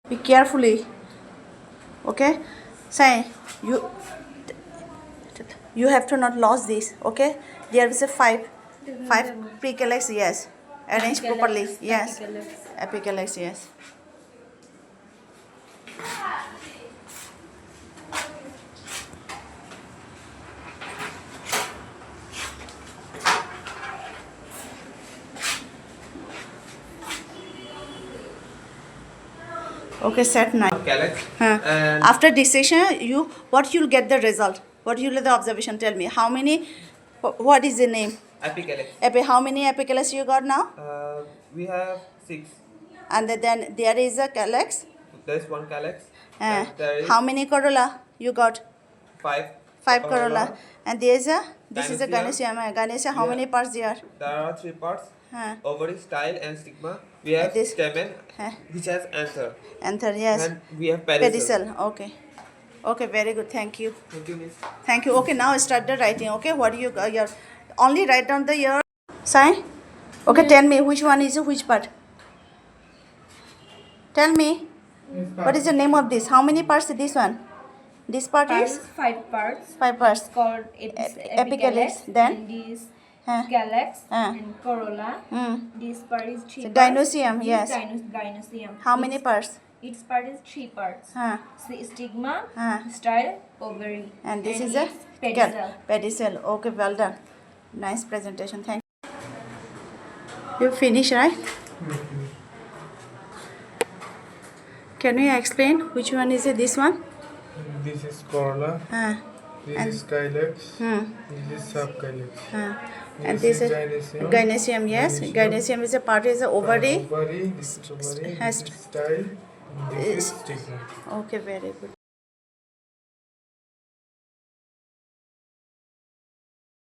Be carefully. Okay? Say you have to not lose this. Okay? There is a five pre-calyx. Yes. Arrange properly. Yes. Apicalyx. Yes. Okay, set 9. Calyx. And after dissection, what you'll get the result? What you'll get the observation? Tell me how many. What is the name? Apicalyx. How many apicalyx you got now? We have 6. And then there is a calyx. There is one calyx. And there is How many corolla you got? 5. 5 corolla. And this is a Gynoecium. gynoecium. Gynoecium, how many parts there? There are 3 parts. Huh. Ovary, style and stigma. We have This- stamen, which has anther. Anther, yes. And we have pedicel. Pedicel, okay. Okay, very good. Thank you. Thank you, miss. Thank you. Okay, now start the writing. Okay, what do you your only write down the year sign. Okay, tell me which one is which part. Tell me what is the name of this? How many parts is this one? This part is 5 parts. 5 parts. Called Apicalyx. Then and this Huh. calyx Huh. and corolla. This part is 3 So, parts. gynoecium, This yes. Gynoecium. how many parts? Its part is 3 parts. Huh. Stigma, Huh. style, ovary. And this is a its pedicel. pedicel. Okay, well done. Nice presentation. Thank you. You finish, right? Can you explain which one is it? This one? This is corolla. This And- is calyx. Hmm. This is subcalyx. And This this is is gynoecium. gynoecium. Yes, gynoecium is a part is a ovary. Ovary. This is ovary. has- This is style. This is stigma. Okay, very good.